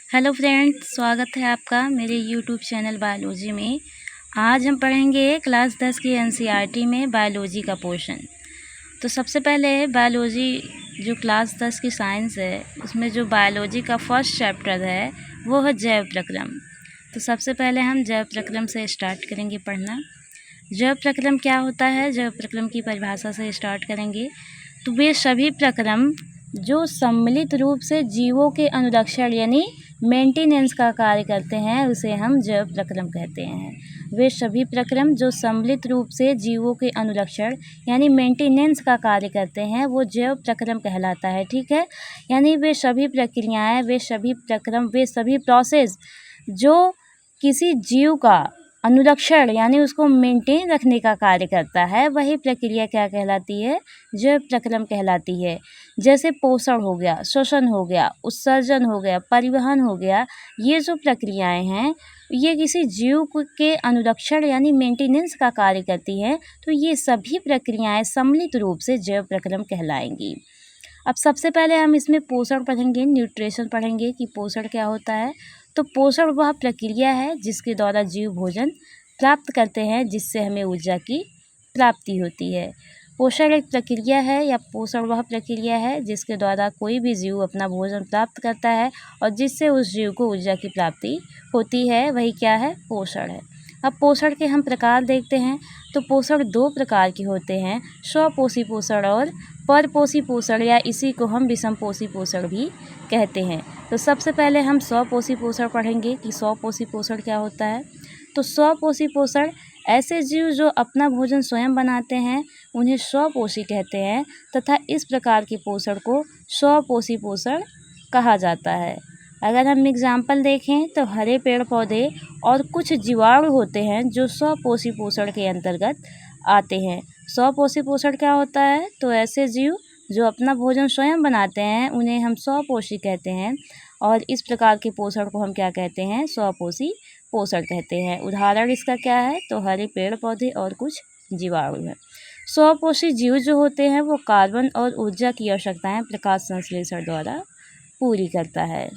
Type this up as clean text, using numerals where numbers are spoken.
Hello friends, स्वागत है आपका मेरे यूट्यूब चैनल बायोलॉजी में। आज हम पढ़ेंगे क्लास 10 की एनसीईआरटी में बायोलॉजी का पोर्शन। तो सबसे पहले बायोलॉजी जो क्लास 10 की साइंस है उसमें जो बायोलॉजी का फर्स्ट चैप्टर है वो है जैव प्रक्रम। तो सबसे पहले हम जैव प्रक्रम से स्टार्ट करेंगे पढ़ना। जैव प्रक्रम क्या होता है, जैव प्रक्रम की परिभाषा से स्टार्ट करेंगे। तो वे सभी प्रक्रम जो सम्मिलित रूप से जीवों के अनुरक्षण यानी मेंटेनेंस का कार्य करते हैं उसे हम जैव प्रक्रम कहते हैं। वे सभी प्रक्रम जो सम्मिलित रूप से जीवों के अनुरक्षण यानी मेंटेनेंस का कार्य करते हैं वो जैव प्रक्रम कहलाता है। ठीक है, यानी वे सभी प्रक्रियाएं, वे सभी प्रक्रम, वे सभी प्रोसेस जो किसी जीव का अनुरक्षण यानी उसको मेंटेन रखने का कार्य करता है वही प्रक्रिया क्या कहलाती है, जैव प्रक्रम कहलाती है। जैसे पोषण हो गया, श्वसन हो गया, उत्सर्जन हो गया, परिवहन हो गया, ये जो प्रक्रियाएं हैं ये किसी जीव के अनुरक्षण यानी मेंटेनेंस का कार्य करती हैं। तो ये सभी प्रक्रियाएं सम्मिलित रूप से जैव प्रक्रम कहलाएंगी। अब सबसे पहले हम इसमें पोषण पढ़ेंगे, न्यूट्रिशन पढ़ेंगे कि पोषण क्या होता है। तो पोषण वह प्रक्रिया है जिसके द्वारा जीव भोजन प्राप्त करते हैं जिससे हमें ऊर्जा की प्राप्ति होती है। पोषण एक प्रक्रिया है या पोषण वह प्रक्रिया है जिसके द्वारा कोई भी जीव अपना भोजन प्राप्त करता है और जिससे उस जीव को ऊर्जा की प्राप्ति होती है, वही क्या है, पोषण है। अब पोषण के हम प्रकार देखते हैं। तो पोषण दो प्रकार के होते हैं, स्वपोषी पोषण और परपोषी पोषण, या इसी को हम विषमपोषी पोषण भी कहते हैं। तो सबसे पहले हम स्वपोषी पोषण पढ़ेंगे कि स्वपोषी पोषण क्या होता है। तो स्वपोषी पोषण ऐसे जीव जो अपना भोजन स्वयं बनाते हैं उन्हें स्वपोषी कहते हैं तथा इस प्रकार के पोषण को स्वपोषी पोषण कहा जाता है। अगर हम एग्जाम्पल देखें तो हरे पेड़ पौधे और कुछ जीवाणु होते हैं जो स्वपोषी पोषण के अंतर्गत आते हैं। स्वपोषी पोषण क्या होता है, तो ऐसे जीव जो अपना भोजन स्वयं बनाते हैं उन्हें हम स्वपोषी कहते हैं और इस प्रकार के पोषण को हम क्या कहते हैं, स्वपोषी पोषण कहते हैं। उदाहरण इसका क्या है, तो हरे पेड़ पौधे और कुछ जीवाणु है। स्वपोषी जीव जो होते हैं वो कार्बन और ऊर्जा की आवश्यकताएं प्रकाश संश्लेषण द्वारा पूरी करता है।